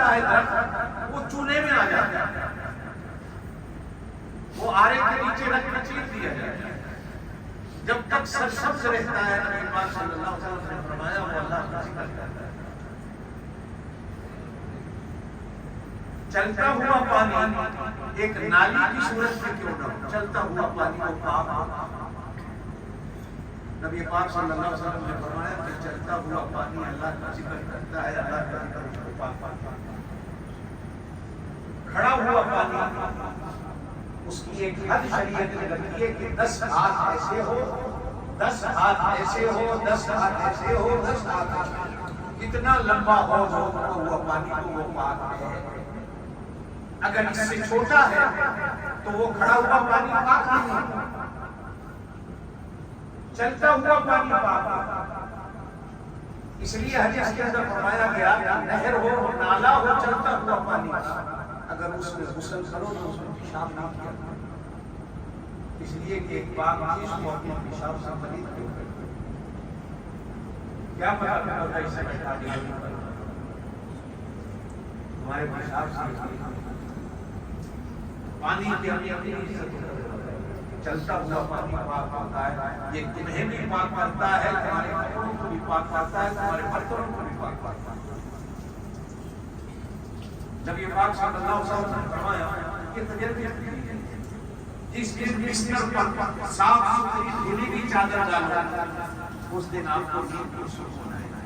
لگتا ہے درخت وہ چونے میں آ جاتا ہے، وہ آرے کے نیچے رکھ کے چیر دیا جاتا ہے، جب تک سرسبز رہتا ہے نبی پاک صلی اللہ علیہ وسلم نے فرمایا وہ اللہ کا ذکر کرتا ہے۔ چلتا ہوا پانی ایک نالی کی صورت میں کیوں نہ ہو، چلتا ہوا پانی کو پاک، نبی پاک صلی اللہ علیہ وسلم نے فرمایا کہ چلتا ہوا پانی اللہ کا ذکر کرتا ہے، اللہ کا ذکر اس کو پاک پاک۔ کھڑا ہوا پانی اس کی ایک حد شریعت نے رکھی ہے کہ 10 ہاتھ ایسے ہو، 10 ہاتھ ایسے ہو، 10 ہاتھ ایسے ہو، 10 ہاتھ ایسے، اتنا لمبا ہو جو ہوا پانی کو وہ پاک ہے۔ اگر اس سے چھوٹا ہے تو وہ کھڑا ہوا پانی پاک نہیں، چلتا ہوا پانی پاک۔ اس لیے حدیث کے اندر فرمایا گیا نہر ہو، نالا ہو، چلتا ہوا پانی، اگر اس میں غسل کرو تو اس میں پیشاب نہ کیا، اس لیے کہ ایک پاک چیز کو اپنے پیشاب سے پلید کیوں کرے، کیا پتہ ہوتا ہے اس سے بچا دیا ہمارے پیشاب سے پانی کی اپنی عزت ہے۔ چلتا ہوا پانی پاک ہوتا ہے، یہ تمہیں بھی پاک کرتا ہے، تمہارے کپڑوں کو بھی پاک کرتا ہے، تمہارے برتنوں کو بھی پاک کرتا ہے۔ نبی پاک صلی اللہ علیہ وسلم نے فرمایا یہ تجربے ہے، جس دن بستر پر صاف ستھری دھلی ہوئی چادر ڈالو اس دن آپ کو نیند پر سکون آئے گا،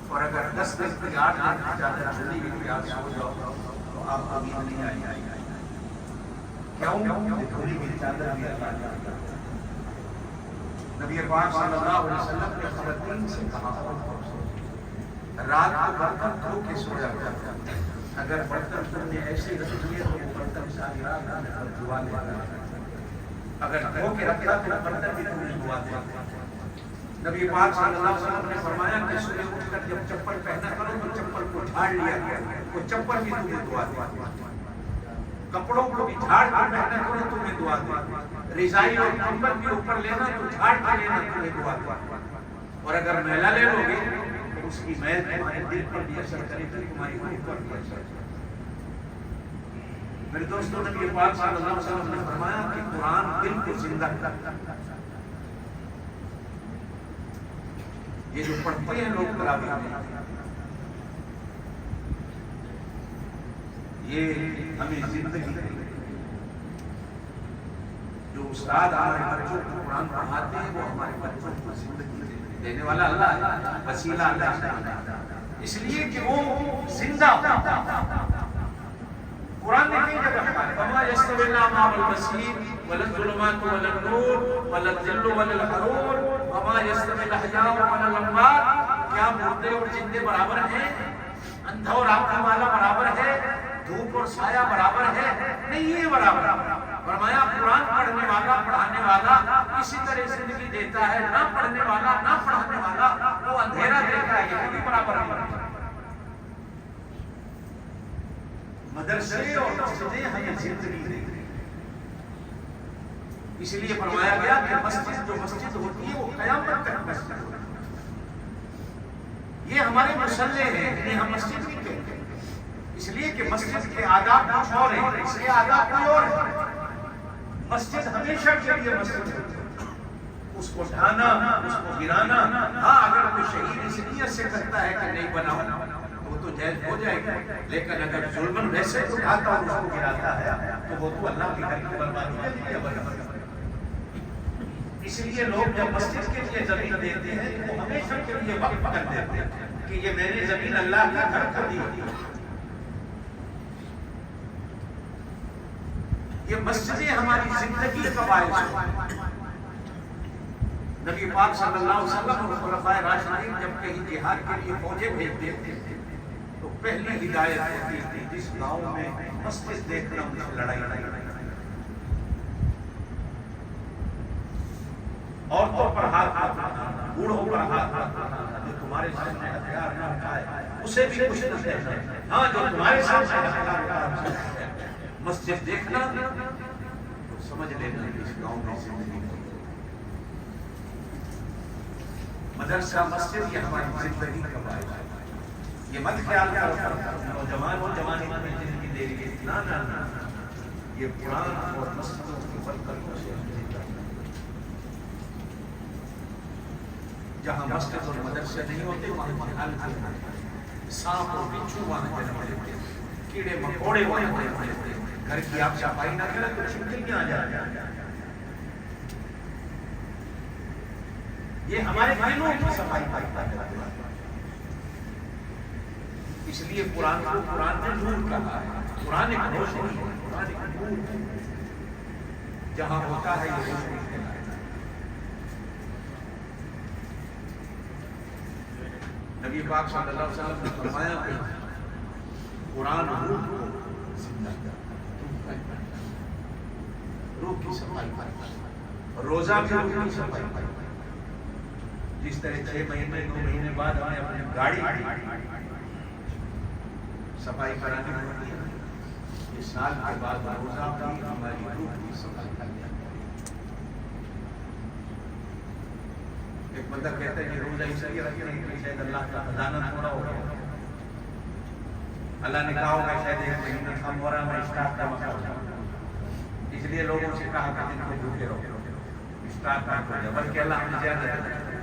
اور اگر 10 دن کی 8 دن کی چادر دھلی ہوئی آپ سو جاؤ تو آپ کو نیند نہیں آئے گی۔ کیوں؟ دھلی ہوئی چادر بھی اللہ کا۔ نبی پاک صلی اللہ علیہ وسلم نے خواتین سے کہا رات کو برتن دھو کے سویا کرو، اگر برتن تم نے ایسے رکھ دیے تو وہ برتن ساری رات دھوا لے گا، اگر دھو کے رکھا تو برتن بھی تمہیں دھوا دے گا۔ نبی پاک صلی اللہ علیہ وسلم نے فرمایا کہ صبح اٹھ کر جب چپل پہنا کرو تو چپل کو جھاڑ لیا کرو، وہ چپل بھی تمہیں دھوا دے گا، کپڑوں کو بھی جھاڑ کر پہنا کرو تمہیں دعا دے، رضائی اور کمبل بھی اوپر لینا تو جھاڑ کے لینا تمہیں دعا دے، اور اگر میلا لے لو گے تو اس کی میل تمہارے دل پر بھی اثر کرے گی، تمہاری روح پر بھی اثر کرے گی۔ میرے دوستوں نبی پاک صلی اللہ علیہ وسلم نے فرمایا کہ قرآن دل کو زندہ کرتا ہے۔ یہ جو پڑھتے ہیں لوگ تراویح میں، یہ ہمیں زندگی جو استاد ہمارے بچوں کو قرآن پڑھاتے ہیں وہ ہمارے بچوں کو زندگی دینے والا اللہ ہے، وسیلہ اللہ ہے، اس لیے کہ وہ زندہ قرآن نے کئی جگہ کہا وما یستوی الاعمی والبصیر ولا الظلمات ولا النور ولا الظل ولا الحرور وما یستوی الاحیاء ولا الاموات، کیا مردے اور زندے برابر ہیں، اندھا اور آنکھ والا برابر ہے، دھوپ اور سایہ برابر ہے، نہیں ہے برابر۔ فرمایا قرآن پڑھنے والا پڑھانے والا اسی طرح زندگی دیتا ہے، نہ پڑھنے والا نہ پڑھانے والا وہ اندھیرا دیتا ہے، یہ بھی برابر ہے۔ مدرسے اور مسجدیں ہمیں زندگی دیں، اس لیے فرمایا گیا کہ مسجد جو مسجد ہوتی ہے وہ قیامت تک مسجد ہوتی ہے۔ یہ ہمارے مصلی ہیں، انہیں ہم مسجد نہیں کہتے، اس لیے کہ مسجد کے آداب کچھ اور ہیں، اس کے آداب کوئی اور ہیں۔ مسجد ہمیشہ کے لیے مسجد ہے، اس کو ڈھانا، اس کو گرانا، ہاں اگر کوئی شہید اس نیت سے کرتا ہے کہ نہیں بناؤ تو وہ تو جائز ہو جائے گا، لیکن اگر ظلمن ویسے اٹھاتا اور اس کو گراتا ہے تو وہ تو اللہ کے گھر کی بربادی کے لیے برابر ہے۔ اس لیے لوگ جب مسجد کے لیے زمین دیتے ہیں وہ ہمیشہ کے لیے وقف کر دیتے ہیں کہ یہ میری زمین اللہ کا گھر کو دی ہوئی ہے۔ یہ مسجدیں ہماری زندگی کا باعث ہیں۔ نبی پاک صلی اللہ علیہ وسلم اور خلفائے راشدین جب کہیں جہاد کے لیے فوجیں بھیجتے تھے تو پہلی ہدایت ہوتی تھی جس گاؤں میں مسجد دیکھنا ان سے لڑائی نہیں، عورتوں پر ہاتھ رکھنا، بوڑھوں پر ہاتھ رکھنا، جو تمہارے سامنے ہتھیار نہ اٹھائے اسے بھی کچھ نہ کہنا، ہاں جو تمہارے سامنے ہتھیار اٹھائے مسجد دیکھنا تو سمجھ لینا اس گاؤں میں زندگی ہے۔ مدرسہ مسجد یہ ہماری زندگی کا باعث ہے۔ یہ مت خیال کرو نہ یہ قرآن اور مسجدوں کی برکتوں سے جہاں مسجد اور مدرسے نہیں ہوتے وہاں جہل سانپ اور بچھو وہاں جنم لیتے کیڑے مکوڑے وہاں جنم لیتے گھر کی آپ صفائی نہ کریں تو چمکیاں آ جائیں یہ ہمارے دلوں کی صفائی کرتا ہے اس لیے قرآن کو قرآن نے نور کہا ہے قرآن ایک روشنی ہے قرآن ایک نور ہے جہاں ہوتا ہے یہ روشنی ہے نبی پاک صلی اللہ علیہ وسلم نے فرمایا کہ قرآن روح کو زندہ روح کی صفائی روزہ بھی روح کی صفائی جس طرح 6 مہینے 2 مہینے بعد ہمیں اپنی گاڑی صفائی کرانی ہوتی ہے اس سال کے بعد روزہ بھی ہماری روح کی صفائی کرانی ہے ایک بندہ کہتا ہے کہ روزہ اس لیے رکھنا ہے کہ شاید اللہ کا خزانہ تھوڑا ہو گیا اللہ نے کہا ہوگا شاید 1 مہینہ کم ہو رہا ہے میں اسٹاف کا مسئلہ ہو جاؤں اس لیے لوگوں سے کہا کہ دن کو بھوکے رہو اسٹاف کا ہو جائے بلکہ اللہ ہمیں زیادہ ہے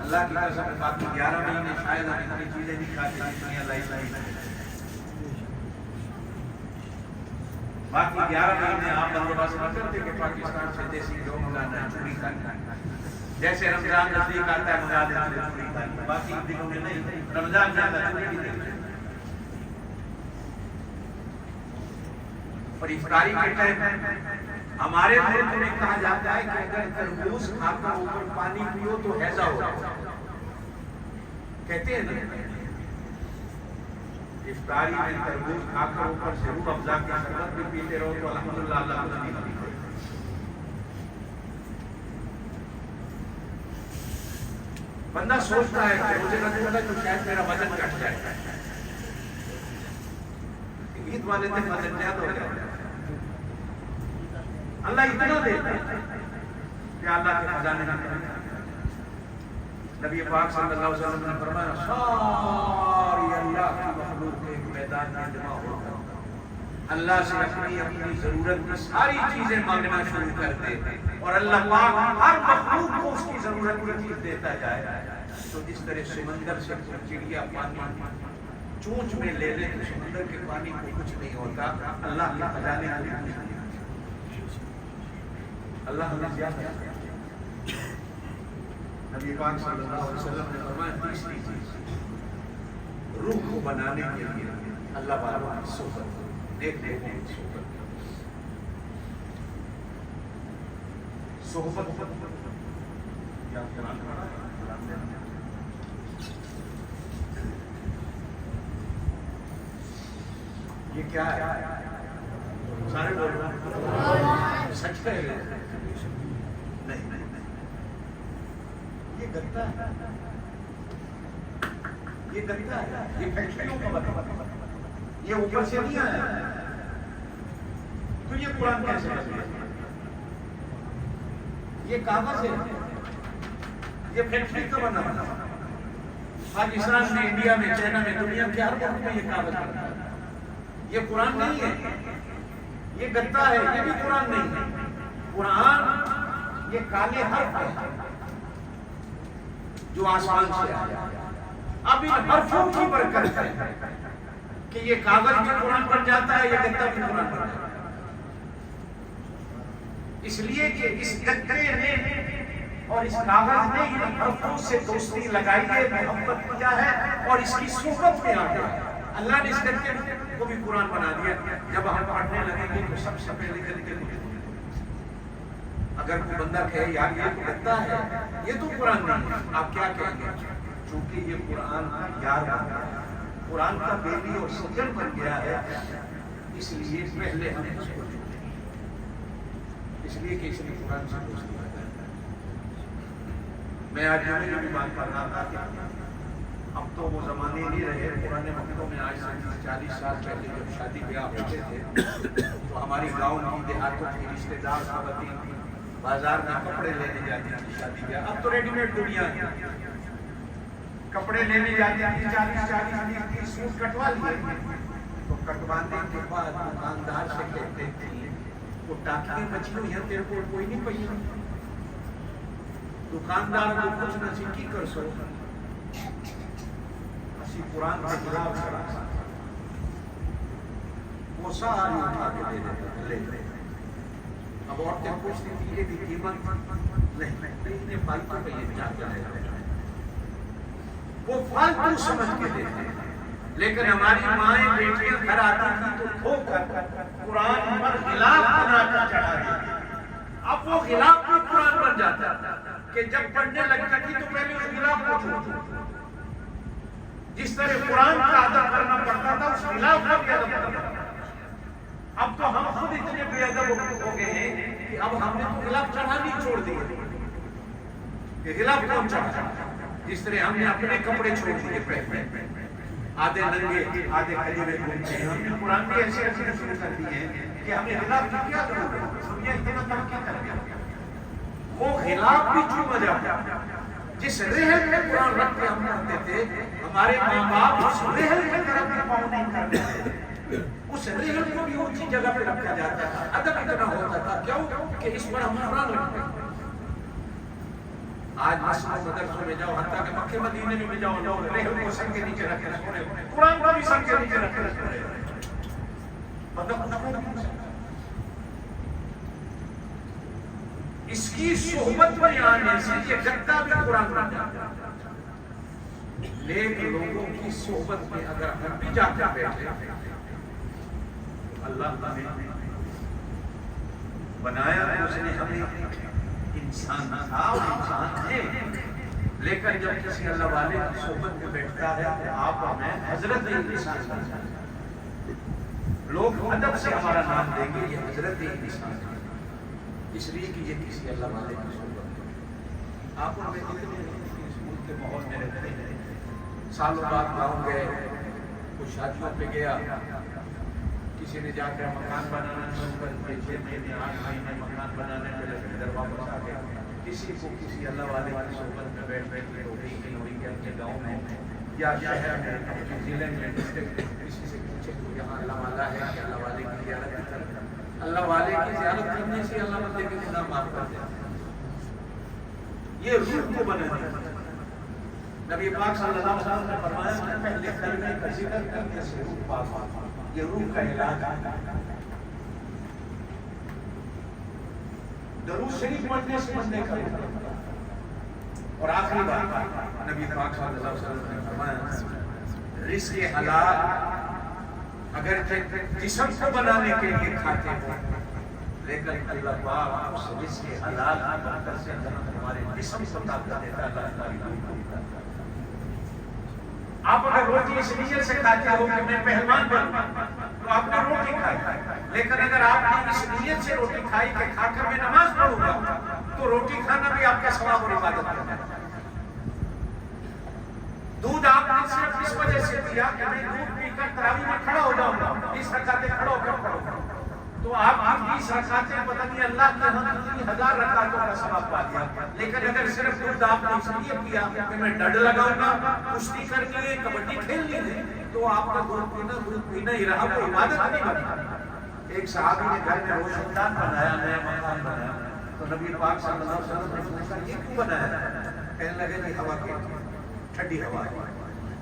اللہ کی قسم باقی 11 مہینے شاید ہم اتنی چیزیں نہیں کھاتے جتنی اللہ نہیں باقی 11 مہینے آپ بندوبست نہ کرتے کہ پاکستان سے دیسی جو منگانا ہے چوری کرنا ہے جیسے رمضان نزدیک آتا ہے منگا دیتے ہیں چوری کرنا باقی دنوں میں نہیں رمضان زیادہ چوری نہیں دیتے اور افطاری کے ٹائم ہمارے ملک میں کہا جاتا ہے کہ اگر تربوز کھا کر اوپر پانی پیو تو ہیضہ ہوگا کہتے ہیں نا افطاری میں تربوز کھا کر اوپر سے روح افزا کا شربت بھی پیتے رہو تو الحمدللہ اللہ کو نہیں ملتی بندہ سوچتا ہے کہ مجھے نہ پتا تو شاید میرا وزن کٹ جائے عید والے دن وزن زیادہ ہو جائے اللہ اتنا دیتا ہے کہ اللہ کے خزانے میں نبی پاک صلی اللہ علیہ وسلم نے فرمایا ساری اللہ کی مخلوق کے میدان میں جمع ہو کر اللہ سے اپنی ضرورت کی ساری چیزیں مانگنا شروع کر دے اور اللہ پاک ہر مخلوق کو اس کی ضرورت کی چیز دیتا جائے تو اس طرح سمندر سے چڑیا پانی چونچ میں لے لے تو سمندر کے پانی کو کچھ نہیں ہوتا اللہ کے خزانے میں اللہ ہمیں زیادہ نبی پاک صلی اللہ علیہ وسلم نے فرمایا تیسری چیز روح کو بنانے کے لیے اللہ والوں کی صحبت دیکھ لیتے ہیں صحبت یا قرآن پڑھا یہ کیا ہے سارے بول رہے ہیں سچ کہہ رہے ہیں نہیں یہ گتا ہے یہ گتا ہے یہ فیکٹریوں کا بتا یہ اوپر سے نہیں آیا تو یہ قرآن کیسے ہے یہ کاغذ ہے یہ فیکٹری کا بنا پاکستان میں انڈیا میں چائنا میں دنیا کے ہر ملک میں یہ کاغذ بنتا ہے یہ قرآن نہیں ہے یہ گتا ہے یہ بھی قرآن نہیں ہے قرآن یہ کالے حرف ہے جو آسمان سے آیا اب ان حرفوں کی برکت ہے کہ یہ کاغذ بھی قرآن بن جاتا ہے یہ گتا بھی قرآن بن جاتا ہے اس لیے کہ اس گتے نے اور اس کاغذ نے ان حرفوں سے دوستی لگائی ہے محبت کیا ہے اور اس کی صحبت میں آ گیا اللہ نے اس گتے کو بھی قرآن بنا دیا جب ہم پڑھنے لگیں گے تو سب سے پہلے گتے کو اگر کوئی بندہ کہے یار یہ تو گتا ہے یہ تو قرآن نہیں ہے آپ کیا کہیں گے چونکہ یہ قرآن یار بن گیا ہے قرآن کا بیلی اور سجن بن گیا ہے اس لیے پہلے ہم اس کو اس لیے کہ اس نے قرآن سے دوستی لگا ہے میں آج ہمیں بھی بات کر رہا تھا کہ اب تو وہ زمانے نہیں رہے پرانے وقتوں میں آج سے 40 سال پہلے جب شادی بیاہ ہوتے تھے تو ہماری گاؤں کی دیہاتوں کی رشتے دار خواتین بازار میں کپڑے لینے جاتی تھی شادی بیاہ اب تو ریڈی میڈ دنیا ہے کپڑے لینے جاتی تھی 40 سوٹ کٹوا لیے تو کٹوانے کے بعد دکاندار سے کہتے تھے وہ ٹاکی مچھلی ہے تیرے کو کوئی نہیں پہی دکاندار کو کچھ نہ سکی کر سو اسی قرآن کے خلاف چڑھا وہ ساری اٹھا کے لے لے اب عورتیں پوچھتی تھی یہ بھی قیمت نہیں فالتو پہ یہ کیا کرے وہ فالتو سمجھ کے دیتے لیکن ہماری مائیں بیٹیاں گھر آتی تھی تو کھو کر قرآن پر غلاف بنا کر چڑھا دیتی اب وہ غلاف بھی قرآن بن جاتا کہ جب پڑھنے لگتا تھی تو پہلے اس غلاف کو چھوڑ جس طرح قرآن کا ادب کرنا پڑتا تھا اس غلاف کا بھی ادب کرنا پڑتا اب تو ہم خود اتنے بے ادب ہو گئے ہیں کہ اب ہم نے تو غلاف چڑھانی چھوڑ دیے کہ غلاف کون چڑھا جس طرح ہم نے اپنے کپڑے چھوڑ دیے پہلے آدھے ننگے آدھے کھجورے گھومتے ہیں ہم نے قرآن بھی ایسے ایسے شروع کر دیے ہیں کہ ہمیں غلاف کی کیا ضرورت ہے سنیا اتنا ترقی کر گیا وہ غلاف بھی چوں مجا جس رحل میں قرآن رکھ کے ہم پڑھتے تھے ہمارے ماں باپ اس رحل کی طرف بھی پاؤں نہیں کرتے تھے اس رحل کو بھی اونچی جگہ پہ رکھا جاتا تھا ادب اتنا ہوتا تھا کیوں کہ اس پر ہم قرآن رکھتے ہیں آج مسجد مدرسوں میں جاؤ حتیٰ کہ مکہ مدینے میں جاؤ لوگ رحل کو سر کے نیچے رکھے سو رہے قرآن کو بھی سر کے نیچے رکھے سو رہے مطلب اس کی صحبت میں آنے سے یہ گتا بھی قرآن بن جاتا لیکن لوگوں کی صحبت میں اگر ہم بھی جا کر بیٹھے اللہ نے بنایا اس نے ہمیں انسان تھا اور انسان ہے لیکن جب کسی اللہ والے کی صحبت میں بیٹھتا ہے تو آپ ہمیں حضرت انسان ہے لوگ ادب سے ہمارا نام دیں گے یہ حضرت انسان ہے اس لیے کہ یہ کسی اللہ والے کی صحبت ہے آپ ہمیں اتنے اسکول کے ماحول میں رہتے ہیں سالوں بعد گاؤں گئے کچھ شادیوں پہ گیا کسی نے جا کر مکان بنانا شروع کر کے 6 مہینے 8 مہینے مکان بنانے میں لگے در واپس آ گیا کسی کو کسی اللہ والے کی صحبت میں بیٹھ بیٹھ کے روٹی کی ہوئی کہ اپنے گاؤں میں یا شہر میں اپنے ضلع میں کسی سے پوچھے تو یہاں اللہ والا ہے کہ اللہ والے کی زیارت کرنا اللہ والے کی زیارت کرنے سے اللہ بندے کے گناہ معاف کر دیتا یہ روح کو بنانا نبی پاک صلی اللہ علیہ وسلم نے فرمایا کہ پہلے کلمے کا ذکر کرنے سے روح پاک یہ روح کا علاج ہے درود شریف پڑھنے سے بندے کا اور آخری بات نبی پاک صلی اللہ علیہ وسلم نے فرمایا رزق حلال اگر جسم کو بنانے کے لیے کھاتے ہیں لیکن اللہ پاک اس رزق حلال کی برکت سے ہمارے جسم کو طاقت دیتا ہے اللہ تعالی کو آپ اگر روٹی اس نیت سے کھاتے ہو کہ میں پہلوان بنوں تو آپ نے روٹی کھائی لیکن اگر آپ نے اس نیت سے روٹی کھائی کہ کھا کر میں نماز پڑھوں گا تو روٹی کھانا بھی آپ کا ثواب اور عبادت ہے دودھ آپ نے صرف اس وجہ سے پیا کہ میں دودھ پی کر تراویح میں کھڑا ہو جاؤں گا 20 رکعتیں کھڑا ہو کر پڑھوں گا تو آپ 20 رکعتیں پتہ نہیں اللہ کے ہاں کتنی 1000 رکعتوں کا ثواب پا دیا لیکن اگر صرف دودھ آپ نے اس لیے پیا کہ میں ڈڈ لگاؤں گا کشتی کرنی ہے کبڈی کھیلنی ہے تو آپ کا دودھ پینا ہی رہا وہ عبادت نہیں بنی ایک صحابی نے گھر میں روشن دان بنایا نیا مکان بنایا تو نبی پاک صلی اللہ علیہ وسلم نے پوچھا یہ کیوں بنایا کہنے لگے کہ ہوا کی ٹھنڈی ہوا ہے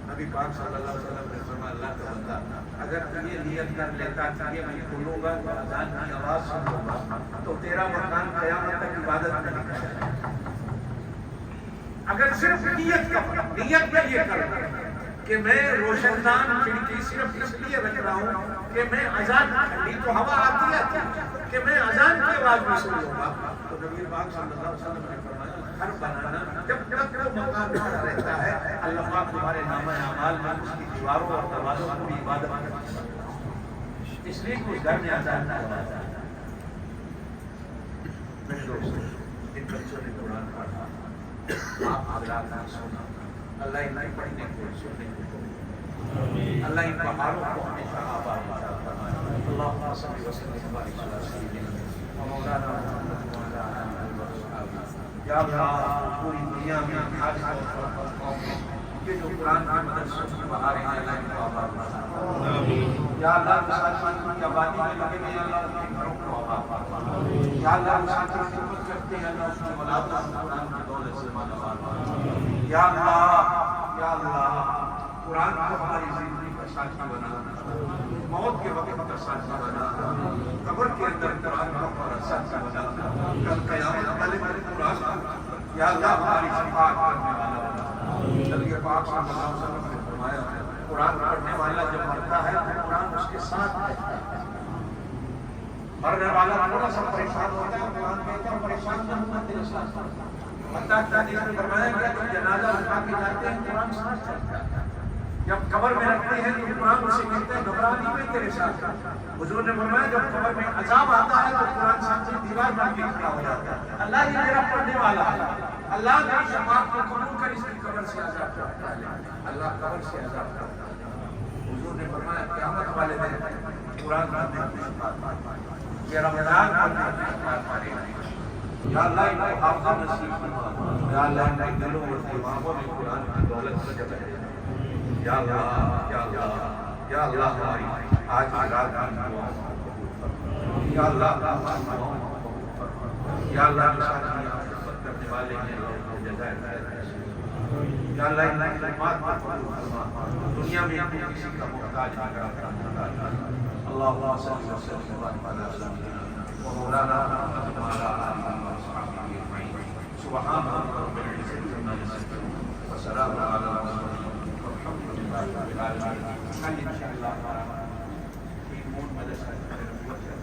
نبی پاک صلی اللہ علیہ وسلم نے فرمایا اللہ کا بندہ اگر یہ نیت کر لیتا کہ یہ میں کھولوں گا تو اذان کی آواز سن لوں گا تو تیرا مکان قیامت تک عبادت میں نہیں کرے اگر صرف نیت کا یہ کروں کہ میں روشن دان کھڑکی صرف اس لیے رکھ رہا ہوں کہ میں اذان ٹھنڈی تو ہوا آتی ہے کہ میں اذان کی آواز میں سن لوں گا تو نبی پاک صلی اللہ علیہ وسلم نے فرمایا گھر بنانا جب تک وہ مکان کھڑا رہتا ہے اللہ پاک تمہارے نامہ اعمال میں اس کی دیواروں اور دروازوں کو بھی عبادت کرتا ہے اس لیے کہ اس گھر میں اذان نہ ہوتا ہے میرے دوست ان بچوں نے قرآن پڑھا آپ حضرات نے سنا اللہ ان کی پڑھنے کو سننے کو اللہ ان پہاڑوں کو ہمیشہ آباد فرمائے اللہم صلی وسلم وبارک علی سیدنا مولانا محمد وعلی آلہ وصحبہ یا اللہ پوری دنیا میں حاج اور قوم یہ جو قرآن کے مدرسوں کی بہار ہیں اللہ ان کو آباد فرمائے یا اللہ مساجد کی آبادی میں لگے ہوئے یا اللہ ان کے گھروں کو آباد فرما یا اللہ مساجد کی خدمت کرتے ہیں اللہ اس کی اولاد کو قرآن کی دولت سے مالا مال فرما یا اللہ قرآن کو ہماری زندگی کا ساتھی بنا موت کے وقت کا ساتھی بنا قبر کے اندر قرآن کو ہمارا ساتھی بنا کل قیامت والے قرآن کو یا اللہ ہماری شفاعت کرنے والا بنا نبی پاک صلی اللہ علیہ وسلم نے فرمایا قرآن پڑھنے والا جب مرتا ہے تو قرآن اس کے ساتھ رہتا ہے مرنے والا تھوڑا سا پریشان ہوتا ہے قرآن کہتا ہے پریشان نہ ہونا تیرے ساتھ بندہ حدیث میں فرمایا گیا جب جنازہ اٹھا کے جاتے ہیں قرآن ساتھ چلتا ہے جب قبر میں رکھتے ہیں تو قرآن اسے کہتے ہیں گھبرا نہیں میں تیرے ساتھ حضور نے فرمایا جب قبر میں عذاب آتا ہے تو قرآن سامنے دیوار بن کے کھڑا ہو جاتا ہے اللہ یہ میرا پڑھنے والا ہے اللہ میری شفاعت کو قبول کر اس کی قبر سے عذاب کرتا ہے اللہ قبر سے عذاب کرتا ہے حضور نے فرمایا قیامت والے دن قرآن پڑھنے کی شفاعت یہ رمضان پڑھنے کی شفاعت یا اللہ ان کو حافظ نصیب فرما یا اللہ ان کے دلوں اور دماغوں میں قرآن کی دولت سے جگہ یا اللہ یا اللہ یا اللہ ہماری آج کی رات کی دعاؤں یا اللہ ہماری دعاؤں یا اللہ کی خدمت کرنے والے ہیں اللہ جزائے خیر یا اللہ ان کی خدمات کو قبول فرما دنیا میں کسی کا محتاج نہ کرنا اللهم صل وسلم وبارك على سيدنا ومولانا محمد وعلى آله وصحبه أجمعين سبحان ربك رب العزة عما يصفون وسلام على المرسلين والحمد لله رب العالمين. إن شاء الله في مدرسة